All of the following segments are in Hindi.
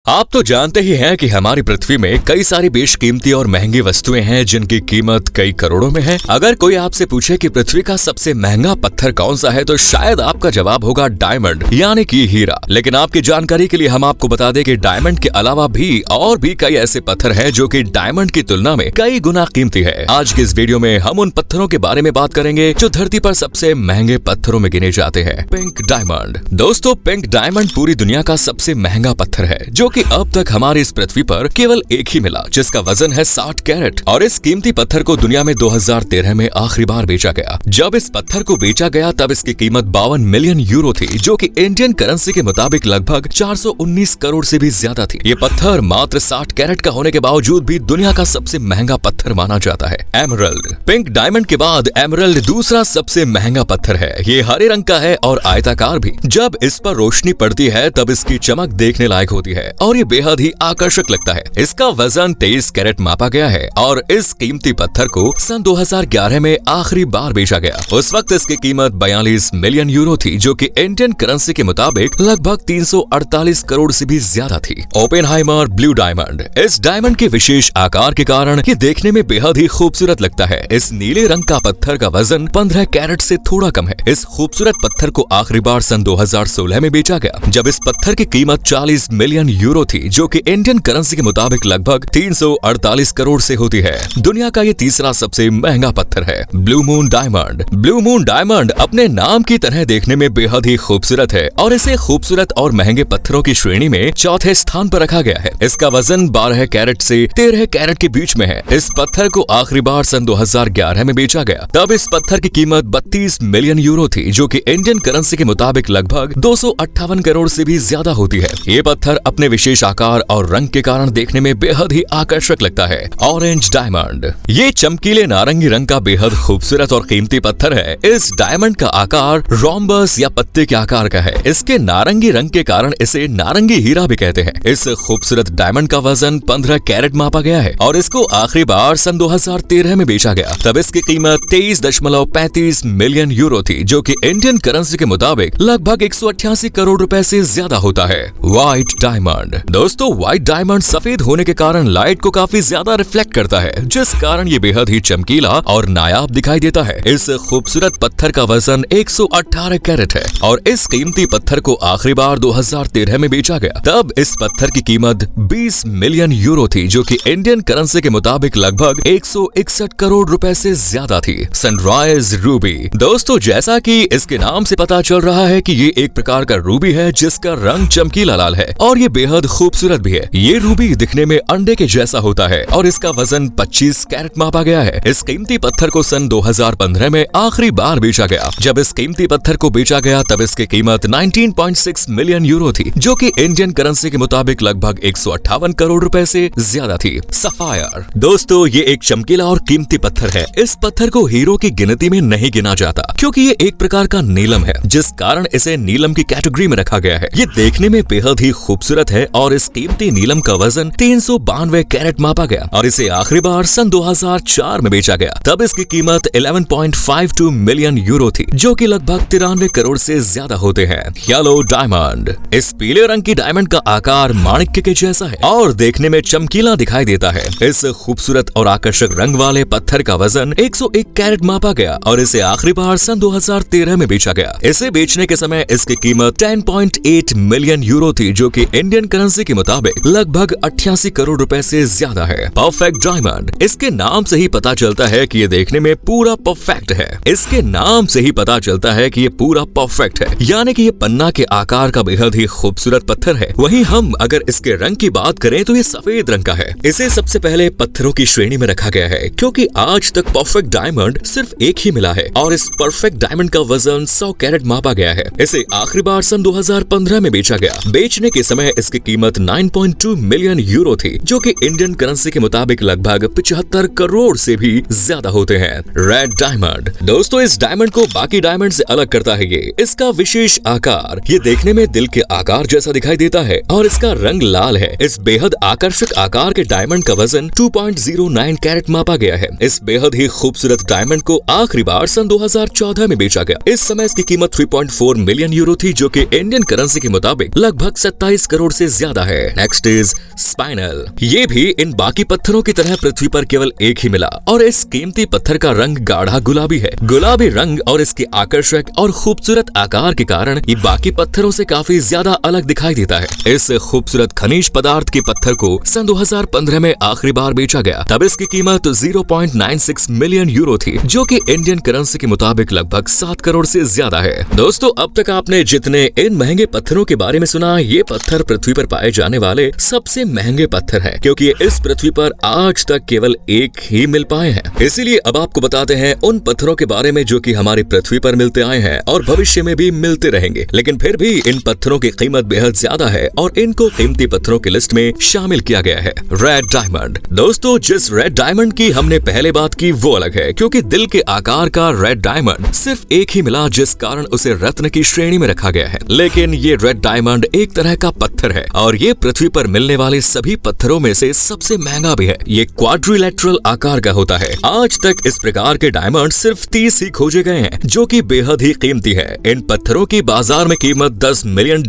आप तो जानते ही हैं कि हमारी पृथ्वी में कई सारी बेशकीमती और महंगी वस्तुएं हैं जिनकी कीमत कई करोड़ों में है। अगर कोई आपसे पूछे कि पृथ्वी का सबसे महंगा पत्थर कौन सा है तो शायद आपका जवाब होगा डायमंड यानी कि हीरा। लेकिन आपकी जानकारी के लिए हम आपको बता दें कि डायमंड के अलावा भी और भी कई ऐसे पत्थर हैं जो कि डायमंड की तुलना में कई गुना कीमती है। आज की इस वीडियो में हम उन पत्थरों के बारे में बात करेंगे जो धरती पर सबसे महंगे पत्थरों में गिने जाते हैं। Pink diamond. दोस्तों, पिंक डायमंड पूरी दुनिया का सबसे महंगा पत्थर है जो कि अब तक हमारी इस पृथ्वी पर केवल एक ही मिला, जिसका वजन है 60 कैरेट। और इस कीमती पत्थर को दुनिया में 2013 में आखिरी बार बेचा गया। जब इस पत्थर को बेचा गया तब इसकी कीमत 52 मिलियन यूरो थी, जो कि इंडियन करेंसी के मुताबिक लगभग 419 करोड़ से भी ज्यादा थी। ये पत्थर मात्र 60 कैरेट का होने के बावजूद भी दुनिया का सबसे महंगा पत्थर माना जाता है। एमरल्ड। पिंक डायमंड के बाद एमरल्ड दूसरा सबसे महंगा पत्थर है। ये हरे रंग का है और आयताकार भी। जब इस पर रोशनी पड़ती है तब इसकी चमक देखने लायक होती है और ये बेहद ही आकर्षक लगता है। इसका वजन 23 कैरेट मापा गया है और इस कीमती पत्थर को सन 2011 में आखिरी बार बेचा गया। उस वक्त इसकी कीमत 42 मिलियन यूरो थी, जो कि इंडियन करेंसी के मुताबिक लगभग 348 करोड़ से भी ज्यादा थी। Oppenheimer blue diamond. इस डायमंड के विशेष आकार के कारण ये देखने में बेहद ही खूबसूरत लगता है। इस नीले रंग का पत्थर का वजन 15 कैरेट से थोड़ा कम है। इस खूबसूरत पत्थर को आखिरी बार सन 2016 में बेचा गया, जब इस पत्थर की कीमत 40 मिलियन यूरो थी, जो कि इंडियन करेंसी के मुताबिक लगभग 348 करोड़ से होती है। दुनिया का ये तीसरा सबसे महंगा पत्थर है। Blue moon diamond. Blue moon diamond अपने नाम की तरह देखने में बेहद ही खूबसूरत है और इसे खूबसूरत और महंगे पत्थरों की श्रेणी में चौथे स्थान पर रखा गया है। इसका वजन 12 कैरेट से 13 कैरेट के बीच में है। इस पत्थर को आखिरी बार सन 2011 में बेचा गया, तब इस पत्थर की कीमत 32 मिलियन यूरो थी, जो कि इंडियन करेंसी के मुताबिक लगभग 258 करोड़ से भी ज्यादा होती है। ये पत्थर अपने विशेष आकार और रंग के कारण देखने में बेहद ही आकर्षक लगता है। Orange diamond. ये चमकीले नारंगी रंग का बेहद खूबसूरत और कीमती पत्थर है। इस डायमंड का आकार रोम्बस या पत्ते के आकार का है। इसके नारंगी रंग के कारण इसे नारंगी हीरा भी कहते हैं। इस खूबसूरत डायमंड का वजन 15 कैरेट मापा गया है और इसको आखिरी बार सन 2013 में बेचा गया, तब इसकी कीमत 23.35 मिलियन यूरो थी, जो कि इंडियन करेंसी के मुताबिक लगभग 188 करोड़ रुपए से ज्यादा होता है। White diamond. दोस्तों, व्हाइट डायमंड सफेद होने के कारण लाइट को काफी ज्यादा रिफ्लेक्ट करता है, जिस कारण ये बेहद ही चमकीला और नायाब दिखाई देता है। इस खूबसूरत पत्थर का वजन 118 कैरेट है और इस कीमती पत्थर को आखिरी बार 2013 में बेचा गया, तब इस पत्थर की कीमत 20 मिलियन यूरो थी, जो कि इंडियन करेंसी के मुताबिक लगभग 161 करोड़ रुपए से ज्यादा थी। Sunrise Ruby. दोस्तों, जैसा कि इसके नाम से पता चल रहा है कि ये एक प्रकार का रूबी है जिसका रंग चमकीला लाल है और ये बेहद खूबसूरत भी है। ये रूबी दिखने में अंडे के जैसा होता है और इसका वजन 25 कैरेट मापा गया है। इस कीमती पत्थर को सन 2015 में आखिरी बार बेचा गया। जब इस कीमती पत्थर को बेचा गया तब इसकी कीमत 19.6 मिलियन यूरो थी, जो कि इंडियन करेंसी के मुताबिक लगभग 158 करोड़ रुपए से ज्यादा थी। सफायर। दोस्तों, ये एक चमकीला और कीमती पत्थर है। इस पत्थर को हीरो की गिनती में नहीं गिना जाता क्योंकि ये एक प्रकार का नीलम है, जिस कारण इसे नीलम की कैटेगरी में रखा गया है। ये देखने में बेहद ही खूबसूरत है और इस कीमती नीलम का वजन 392 कैरेट मापा गया और इसे आखिरी बार सन 2004 में बेचा गया, तब इसकी कीमत 11.52 मिलियन यूरो थी, जो कि लगभग 93 करोड़ से ज्यादा होते हैं। Yellow diamond. इस पीले रंग की डायमंड का आकार माणिक्य के जैसा है और देखने में चमकीला दिखाई देता है। इस खूबसूरत और आकर्षक रंग वाले पत्थर का वजन 101 कैरेट मापा गया और इसे आखिरी बार सन 2013 में बेचा गया। इसे बेचने के समय इसकी कीमत 10.8 मिलियन यूरो थी, जो कि इंडियन करेंसी के मुताबिक लगभग 88 करोड़ रुपए से ज्यादा है। Perfect diamond. इसके नाम से ही पता चलता है कि ये देखने में पूरा परफेक्ट है। इसके नाम से ही पता चलता है कि ये पूरा परफेक्ट है, यानी कि ये पन्ना के आकार का बेहद ही खूबसूरत पत्थर है। वहीं हम अगर इसके रंग की बात करें तो ये सफेद रंग का है। इसे सबसे पहले पत्थरों की श्रेणी में रखा गया है क्योंकि आज तक परफेक्ट डायमंड सिर्फ एक ही मिला है और इस परफेक्ट डायमंड का वजन 100 कैरेट मापा गया है। इसे आखिरी बार सन 2015 में बेचा गया। बेचने के समय इसकी कीमत 9.2 मिलियन यूरो थी, जो कि इंडियन करेंसी के मुताबिक लगभग 75 करोड़ से भी ज्यादा होते हैं। Red diamond. दोस्तों, इस डायमंड को बाकी डायमंड से अलग करता है ये इसका विशेष आकार। ये देखने में दिल के आकार जैसा दिखाई देता है और इसका रंग लाल है। इस बेहद आकर्षक आकार के डायमंड का वजन 2.09 कैरेट मापा गया है। इस बेहद ही खूबसूरत डायमंड को आखिरी बार सन 2014 में बेचा गया। इस समय इसकी कीमत 3.4 मिलियन यूरो थी, जो कि इंडियन करेंसी के मुताबिक लगभग 27 करोड़ से ज्यादा है। Next is spinal. ये भी इन बाकी पत्थरों की तरह पृथ्वी पर केवल एक ही मिला और इस कीमती पत्थर का रंग गाढ़ा गुलाबी है। गुलाबी रंग और इसके आकर्षक और खूबसूरत आकार के कारण ये बाकी पत्थरों से काफी ज्यादा अलग दिखाई देता है। इस खूबसूरत खनिज पदार्थ के पत्थर को सन 2015 में आखिरी बार बेचा गया। तब इसकी कीमत 0.96 मिलियन यूरो थी, जो कि इंडियन करेंसी के मुताबिक लगभग 7 करोड़ से ज्यादा है। दोस्तों, अब तक आपने जितने इन महंगे पत्थरों के बारे में सुना, ये पत्थर पृथ्वी पर पाए जाने वाले सबसे महंगे पत्थर हैं, क्योंकि ये इस पृथ्वी पर आज तक केवल एक ही मिल पाए हैं। इसीलिए अब आपको बताते हैं उन पत्थरों के बारे में जो कि हमारी पृथ्वी पर मिलते आए हैं और भविष्य में भी मिलते रहेंगे। लेकिन फिर भी इन पत्थरों की कीमत बेहद ज्यादा है और इनको कीमती पत्थरों की लिस्ट में शामिल किया गया है। Red diamond. दोस्तों, जिस रेड डायमंड की हमने पहले बात की वो अलग है, क्योंकि दिल के आकार का रेड डायमंड सिर्फ एक ही मिला, जिस कारण उसे रत्न की श्रेणी में रखा गया है। लेकिन ये रेड डायमंड एक तरह का पत्थर है और ये पृथ्वी पर मिलने वाले सभी पत्थरों में से सबसे महंगा भी है। ये क्वाड्रिलेटरल आकार का होता है। आज तक इस प्रकार के डायमंड सिर्फ 30 ही खोजे गए हैं, जो कि बेहद ही कीमती है। इन पत्थरों की बाजार में कीमत $10 मिलियन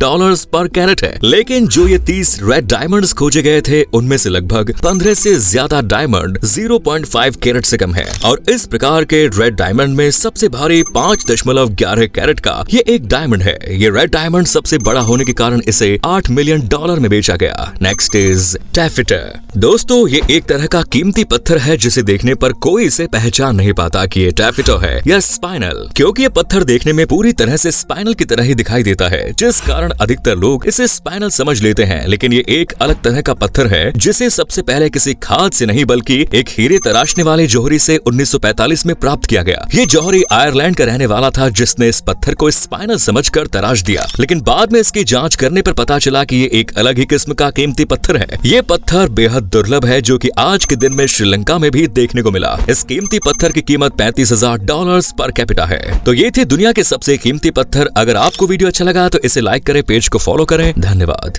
पर कैरेट है। लेकिन जो ये 30 रेड डायमंड्स खोजे गए थे, उनमें से लगभग 15 से ज्यादा डायमंड 0.5 कैरेट से कम है। और इस प्रकार के रेड डायमंड में सबसे भारी 5.11 कैरेट का ये एक डायमंड है। ये रेड डायमंड सबसे बड़ा होने के कारण इसे $8 मिलियन में बेचा गया। Next is taffeta. दोस्तों, ये एक तरह का कीमती पत्थर है जिसे देखने पर कोई इसे पहचान नहीं पाता कि ये टैफिटा है या स्पाइनल, क्योंकि ये पत्थर देखने में पूरी तरह से स्पाइनल की तरह ही दिखाई देता है, जिस कारण अधिकतर लोग इसे स्पाइनल समझ लेते हैं। लेकिन ये एक अलग तरह का पत्थर है जिसे सबसे पहले किसी खाद से नहीं बल्कि एक हीरे तराशने वाले जौहरी से 1945 में प्राप्त किया गया। ये जौहरी आयरलैंड का रहने वाला था, जिसने इस पत्थर को स्पाइनल समझकर तराश दिया। लेकिन बाद में इसकी जांच करने पर पता चला कि ये एक अलग ही किस्म का कीमती पत्थर है। ये पत्थर बेहद दुर्लभ है, जो कि आज के दिन में श्रीलंका में भी देखने को मिला। इस कीमती पत्थर की कीमत $35,000 पर कैपिटा है। तो ये थे दुनिया के सबसे कीमती पत्थर। अगर आपको वीडियो अच्छा लगा तो इसे लाइक करें, पेज को फॉलो करें। धन्यवाद।